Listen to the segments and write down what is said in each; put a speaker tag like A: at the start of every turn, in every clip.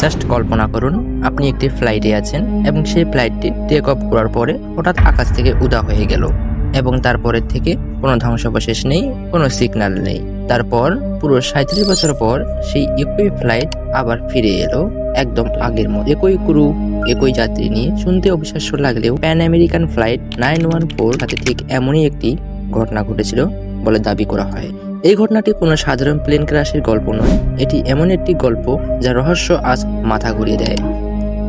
A: Just কল্পনা করুন, আপনি একটি ফ্লাইটে আছেন এবং সেই ফ্লাইটটি টেক অফ করার পরে হঠাৎ আকাশ থেকে উদা হয়ে গেল এবং তারপরের থেকে কোনো ধ্বংসাবশেষ নেই, কোনো সিগন্যাল নেই। তারপর পুরো 37 বছর পর সেই একই ফ্লাইট আবার ফিরে এলো একদম আগের মতো, একই ক্রু, একই যাত্রী নিয়ে। শুনতে অবিশ্বাস্য লাগলেও প্যান আমেরিকান ফ্লাইট 914 সাথে ঠিক এমনই একটি ঘটনা ঘটেছিল বলে দাবি করা হয়। এই ঘটনাটি কোনো সাধারণ প্লেন ক্র্যাশের গল্প নয়, এটি এমন একটি গল্প যা রহস্য আজ মাথা ঘুরিয়ে দেয়।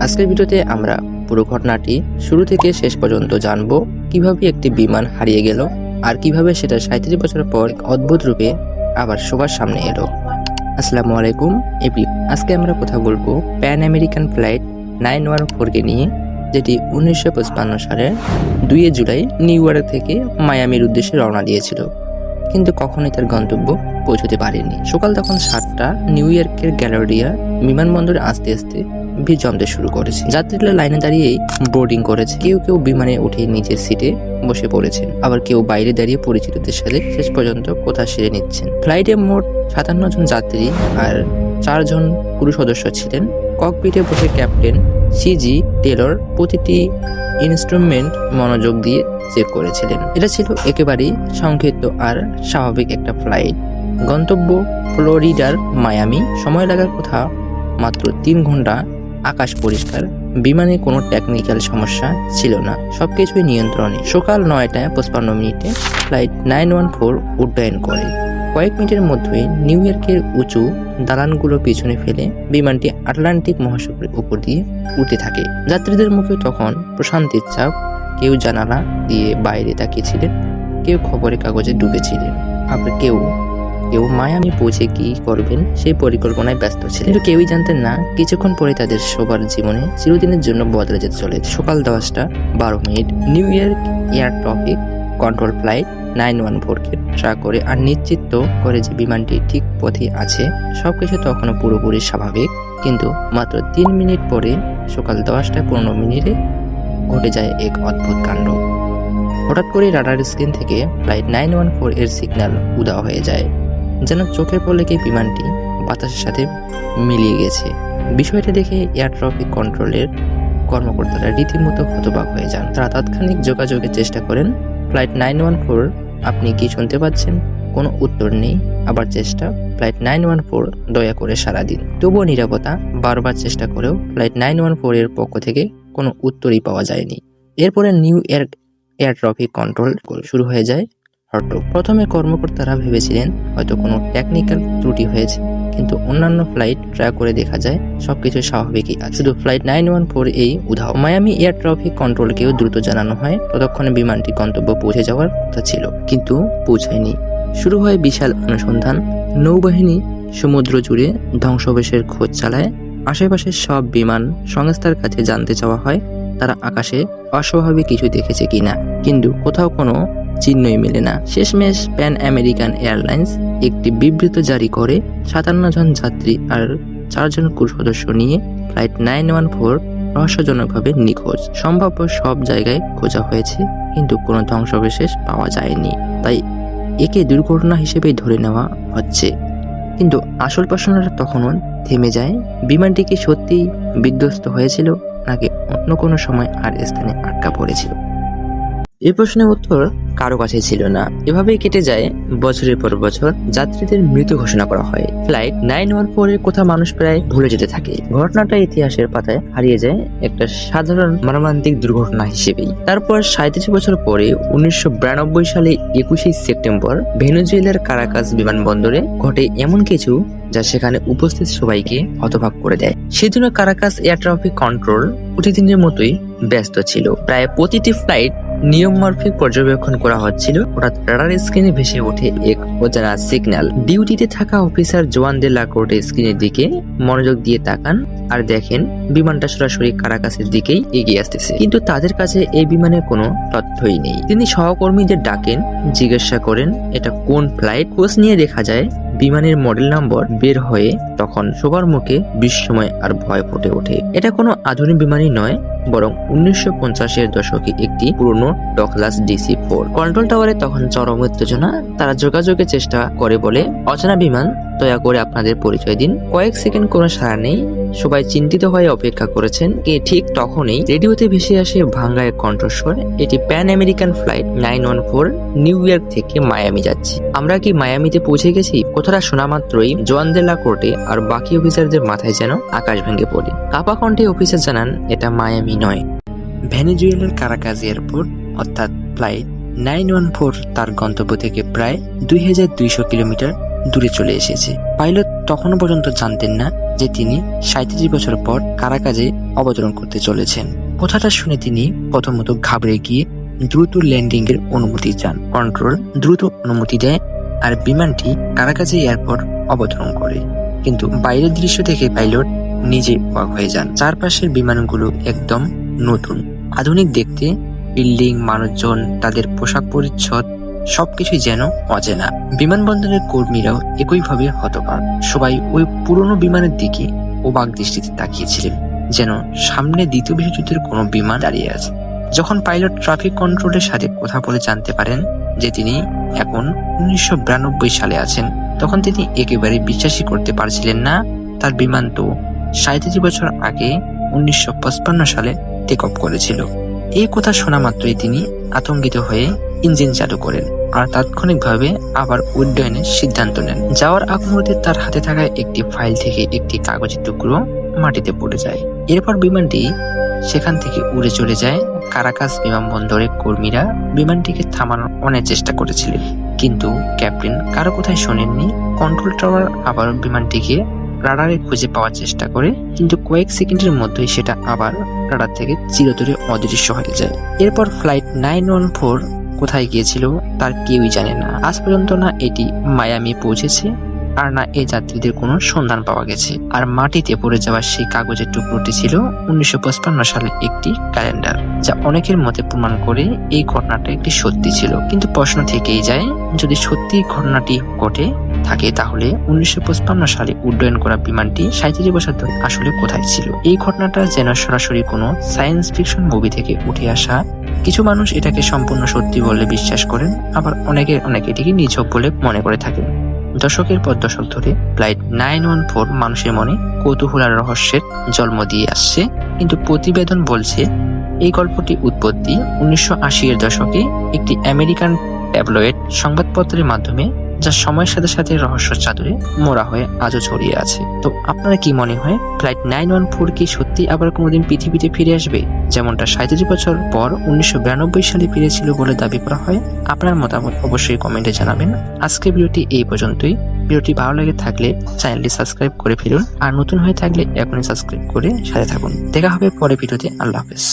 A: আজকের ভিডিওতে আমরা পুরো ঘটনাটি শুরু থেকে শেষ পর্যন্ত জানবো, কিভাবে একটি বিমান হারিয়ে গেল আর কিভাবে সেটা 37 বছর পর অদ্ভুত রূপে আবার সবার সামনে এলো। আসসালামু আলাইকুম আজকে আমরা কথা বলবো প্যান আমেরিকান ফ্লাইট 914 নিয়ে, যেটি 1955 সালের 2 জুলাই নিউ ইয়র্ক থেকে মায়ামির উদ্দেশ্যে রওনা দিয়েছিল, কিন্তু কখনোই তার গন্তব্য পৌঁছতে পারেনি। সকাল তখন 7টা। নিউ ইয়র্কের গ্যালোরিয়া বিমানবন্দরে আস্তে আস্তে ভিড় জমতে শুরু করেছে। যাত্রীরা লাইনে দাঁড়িয়েই বোর্ডিং করেছে। কেউ কেউ বিমানে উঠে নিজের সিটে বসে পড়েছেন, আবার কেউ বাইরে দাঁড়িয়ে পরিচিতদের সাথে শেষ পর্যন্ত কথা সেরে নিচ্ছেন। ফ্লাইটে মোট 57 জন যাত্রী আর 4 জন ক্রু সদস্য ছিলেন। ককপিটে বসে ক্যাপ্টেন সিজি টেলর প্রতিটি ইনস্ট্রুমেন্ট মনোযোগ দিয়ে চেক করেছিলেন। এটা ছিল একেবারেই সংক্ষিপ্ত আর স্বাভাবিক একটা ফ্লাইট। গন্তব্য ফ্লোরিডার মায়ামি। সময় লাগার কথা মাত্র 3 ঘন্টা। আকাশ পরিষ্কার, বিমানে কোনো টেকনিক্যাল সমস্যা ছিল না, সবকিছুই নিয়ন্ত্রণে। সকাল 9:55 ফ্লাইট 914 উড্ডয়ন করে। কয়েক মিনিটের মধ্যেই নিউ ইয়র্কের উঁচু দালানগুলো পিছনে ফেলে বিমানটি আটলান্টিক মহাসাগরের উপর দিয়ে উঠতে থাকে। যাত্রীদের মুখে তখন প্রশান্তির চাপ। কেউ জানালা দিয়ে বাইরে তাকিয়েছিলেন, কেউ খবরের কাগজে ডুবেছিলেন, আবার কেউ মায়ামি পৌঁছে কি করবেন সেই পরিকল্পনায় ব্যস্ত ছিলেন। কিন্তু কেউই জানতেন না কিছুক্ষণ পরে তাদের সবার জীবনে চিরদিনের জন্য বদলে যেতে চলেছে। সকাল 10:12 New York air traffic control flight 914-কে ট্র্যাক করে আর নিশ্চিত করে যে বিমানটি ঠিক পথে আছে। সবকিছু তখনও পুরোপুরি স্বাভাবিক, কিন্তু মাত্র 3 মিনিট পরে সকাল 10:15 ঘটে যায় এক অদ্ভুত কাণ্ড। হঠাৎ করে রাডার স্ক্রিন থেকে ফ্লাইট 914 এর সিগন্যাল উদা হয়ে যায়, যেন চোখের পলকে বিমানটি বাতাসের সাথে মিলিয়ে গেছে। বিষয়টা দেখে এয়ার ট্রাফিক কন্ট্রোলের কর্মকর্তারা রীতিমতো হতবাক হয়ে যান। তারা তাৎক্ষণিক যোগাযোগের চেষ্টা করেন। ফ্লাইট 914, আপনি কি শুনতে পাচ্ছেন? কোনো উত্তর নেই। আবার চেষ্টা, ফ্লাইট 914, দয়া করে সাড়া দিন। তবুও নীরবতা। বারবার চেষ্টা করেও ফ্লাইট 914 এর পক্ষ থেকে কোনো উত্তরই পাওয়া যায়নি। এরপরে new York air traffic control শুরু হয়ে যায় হট্টগোল। প্রথমে কর্মকর্তারা ভেবেছিলেন হয়তো কোনো টেকনিক্যাল ত্রুটি হয়েছে, কিন্তু অন্যান্য ফ্লাইট ট্র্যাক করে দেখা যায় সবকিছু স্বাভাবিকই আছে, শুধু ফ্লাইট 914 এই উধাও। মায়ামি এয়ার ট্রাফিক কন্ট্রোলকেও দ্রুত জানানো হয় ততক্ষণে বিমানটি গন্তব্য পৌঁছে যাওয়ার কথা ছিল, কিন্তু পৌঁছায়নি। শুরু হয় বিশাল অনুসন্ধান। নৌবাহিনী সমুদ্র জুড়ে ধ্বংসাবশেষের খোঁজ চালায়। আশেপাশের সব বিমান সংস্থার কাছে জানতে চাওয়া হয় তারা আকাশে অস্বাভাবিক কিছু দেখেছে কিনা, কিন্তু কোথাও কোনো চিহ্নই মেলে না। শেষমেশ প্যান আমেরিকান এয়ারলাইন্স একটি বিবৃতি জারি করে 57 জন যাত্রী আর 4 জন ক্রু সদস্য নিয়ে ফ্লাইট 914 রহস্যজনকভাবে নিখোঁজ। সম্ভাব্য সব জায়গায় খোঁজা হয়েছে, কিন্তু কোনো ধ্বংসাবশেষ পাওয়া যায়নি, তাই একে দুর্ঘটনা হিসেবেই ধরে নেওয়া হচ্ছে। কিন্তু আসল প্রশ্নটা তখনও থেমে যায়, বিমানটি কি সত্যিই বিধ্বস্ত হয়েছিল নাকি অন্য কোনো সময় আর স্থানে আটকা পড়েছিল? এই প্রশ্নের উত্তর কারো কাছে ছিল না। এভাবেই কেটে যায় বছরের পর বছর। যাত্রীদের মৃত ঘোষণা করা হয়। ফ্লাইট 914 এর কথা মানুষ প্রায় ভুলে যেতে থাকে। ঘটনাটা ইতিহাসের পাতায় হারিয়ে যায় একটা সাধারণ মর্মান্তিক দুর্ঘটনা হিসেবেই। তারপর 37 বছর পরে 1992 সালে 21 সেপ্টেম্বর ভেনেজুয়েলার কারাকাস বিমানবন্দরে ঘটে এমন কিছু যা সেখানে উপস্থিত সবাইকে হতবাক করে দেয়। সেদিন কারাকাস এয়ার ট্রাফিক কন্ট্রোল প্রতিদিনের মতোই ব্যস্ত ছিল। প্রায় প্রতিটি ফ্লাইট নিয়মমাফিক পর্যবেক্ষণ করা হচ্ছিল। হঠাৎ রাডার স্ক্রিনে ভেসে ওঠে এক অজানা সিগন্যাল। ডিউটিতে থাকা অফিসার জোয়ান দে লা কোর্টে স্ক্রিনের দিকে মনোযোগ দিয়ে তাকান আর দেখেন বিমানটা সরাসরি কারাকাসের দিকেই এগিয়ে আসতেছে, কিন্তু তাদের কাছে এই বিমানের কোনো তথ্যই নেই। তিনি সহকর্মীদের ডাকেন, জিজ্ঞাসা করেন এটা কোন ফ্লাইট। খোঁজ নিয়ে দেখা যায় বিমানের মডেল নম্বর বের হয়ে তখন সবার মুখে বিস্ময় আর ভয় ফুটে ওঠে। এটা কোনো আধুনিক বিমানই নয়, বরং 1950-এর দশকে একটি পুরনো ডগলাস DC-4। কন্ট্রোল টাওয়ারে তখন চরম উত্তেজনা। তারা যোগাযোগের চেষ্টা করে বলে, অচেনা বিমান, দয়া করে আপনাদের পরিচয় দিন। কয়েক সেকেন্ড কোনো সাড়া নেই। সবাই চিন্তিত হয়ে অপেক্ষা করেছেন। ঠিক তখনই রেডিওতে ভেসে আসে ভাঙ্গা এক কণ্ঠস্বর, এটি pan American flight 914 new York থেকে মায়ামি যাচ্ছে। আমরা কি মায়ামিতে পৌঁছে গেছি? কথাটা শোনা মাত্রই জোয়ান দে লা কোর্টে আর বাকি অফিসারদের মাথায় যেন আকাশ ভেঙে পড়ে। কাপা কণ্ঠে অফিসার জানান এটা মায়ামি নয়, ভেনেজুয়েলার কারাকাজ এয়ারপোর্ট অর্থাৎ ফ্লাইট 914 তার গন্তব্য থেকে প্রায় 2200 কিলোমিটার দূরে চলে এসেছে। পাইলট তখনও পর্যন্ত জানতেন না যে তিনি 37 বছর পর কারাকাজে অবতরণ করতে চলেছেন। কথাটা শুনে তিনি প্রথমত ঘাবড়ে গিয়ে দ্রুত ল্যান্ডিং এর অনুমতি চান। কন্ট্রোল দ্রুত অনুমতি দেয় আর বিমানটি কারাকাজে এয়ারপোর্ট অবতরণ করে। কিন্তু বাইরের দৃশ্য দেখে পাইলট নিজে অবাক হয়ে যান। চারপাশের বিমানগুলো একদম নতুন, আধুনিক দেখতে। বিল্ডিং, মানুষজন, তাদের পোশাক পরিচ্ছদ সবকিছুই যেন অচেনা। বিমানবন্দরের কর্মীরাও একইভাবে হতবাক। সবাই ওই পুরনো বিমানের দিকে অবাক দৃষ্টিতে তাকিয়েছিলেন, যেন সামনে দ্বিতীয় বিশ্বযুদ্ধের কোনো বিমান দাঁড়িয়ে আছে। যখন পাইলট ট্রাফিক কন্ট্রোলের সাথে কথা বলে জানতে পারেন যে তিনি এখন 1992 সালে আছেন, তখন তিনি একেবারে বিশ্বাসই করতে পারছিলেন না। তার বিমান তো 37 বছর আগে 1955 সালে টেক অফ করেছিল। এই কথা শোনা মাত্রই তিনি আতঙ্কিত হয়ে ইঞ্জিন চালু করেন আর তাৎক্ষণিকভাবে আবার উড্ডয়নের সিদ্ধান্ত নেন। যাওয়ার আগ মুহূর্তে তার হাতে থাকা একটি ফাইল থেকে একটি কাগজের টুকরো মাটিতে পড়ে যায়। এরপর বিমানটি সেখান থেকে উড়ে চলে যায়। কারাকাস বিমানবন্দরের কর্মীরা বিমানটিকে থামানোর অনেক চেষ্টা করেছিলেন, কিন্তু ক্যাপ্টেন কারো কথাই শোনেননি। কন্ট্রোল টাওয়ার আবার বিমানটিকে রাডারে খুঁজে পাওয়ার চেষ্টা করে, কিন্তু কয়েক সেকেন্ডের মধ্যেই সেটা আবার রাডার থেকে চিরতরে অদৃশ্য হয়ে যায়। এরপর ফ্লাইট 914 কোথায় গিয়েছিল তার কেউই জানে না। আজ পর্যন্ত না এটি মায়ামি পৌঁছেছে আর না এই যাত্রীদের কোনো সন্ধান পাওয়া গেছে। আর মাটিতে পড়ে যাওয়া সেই কাগজের টুকরোটি ছিল 1955 সালে একটি ক্যালেন্ডার, যা অনেকের মতে প্রমাণ করে এই ঘটনাটা একটি সত্যি ছিল। কিন্তু প্রশ্ন থেকেই যায়, যদি সত্যি ঘটনাটি ঘটে থাকে তাহলে 1955 সালে উড্ডয়ন করা বিমানটি 37 বছর ধরে আসলে কোথায় ছিল? এই ঘটনাটা যেন সরাসরি কোনো সায়েন্স ফিকশন মুভি থেকে উঠে আসা। কিছু মানুষ এটাকে সম্পূর্ণ সত্যি বলে বিশ্বাস করেন, আবার অনেকে এটিকে নিছক বলে মনে করে থাকেন। দশকের পর দশক ধরে ফ্লাইট 914 মানুষের মনে কৌতূহল আর রহস্যের জন্ম দিয়ে আসছে। কিন্তু প্রতিবেদন বলছে এই গল্পটি উৎপত্তি 1980-এর দশকে একটি আমেরিকান ট্যাবলয়েড সংবাদপত্রের মাধ্যমে, যা সময়ের সাথে সাথে রহস্য চাদরে মোড়া হয়ে আজও ছড়িয়ে আছে। তো আপনারা কি মনে হয়, ফ্লাইট 914 কি সত্যি আবার কোনোদিন পৃথিবীতে ফিরে আসবে, যেমনটা 37 বছর পর 1992 সালে ফিরেছিল বলে দাবি করা হয়? আপনার মতামত অবশ্যই কমেন্টে জানাবেন। আজকের ভিডিওটি এই পর্যন্তই। ভিডিওটি ভালো লেগে থাকলে চ্যানেলটি সাবস্ক্রাইব করে ফেলুন, আর নতুন হয়ে থাকলে এখনই সাবস্ক্রাইব করে সাথে থাকুন। দেখা হবে পরের ভিডিওতে। আল্লাহ হাফেজ।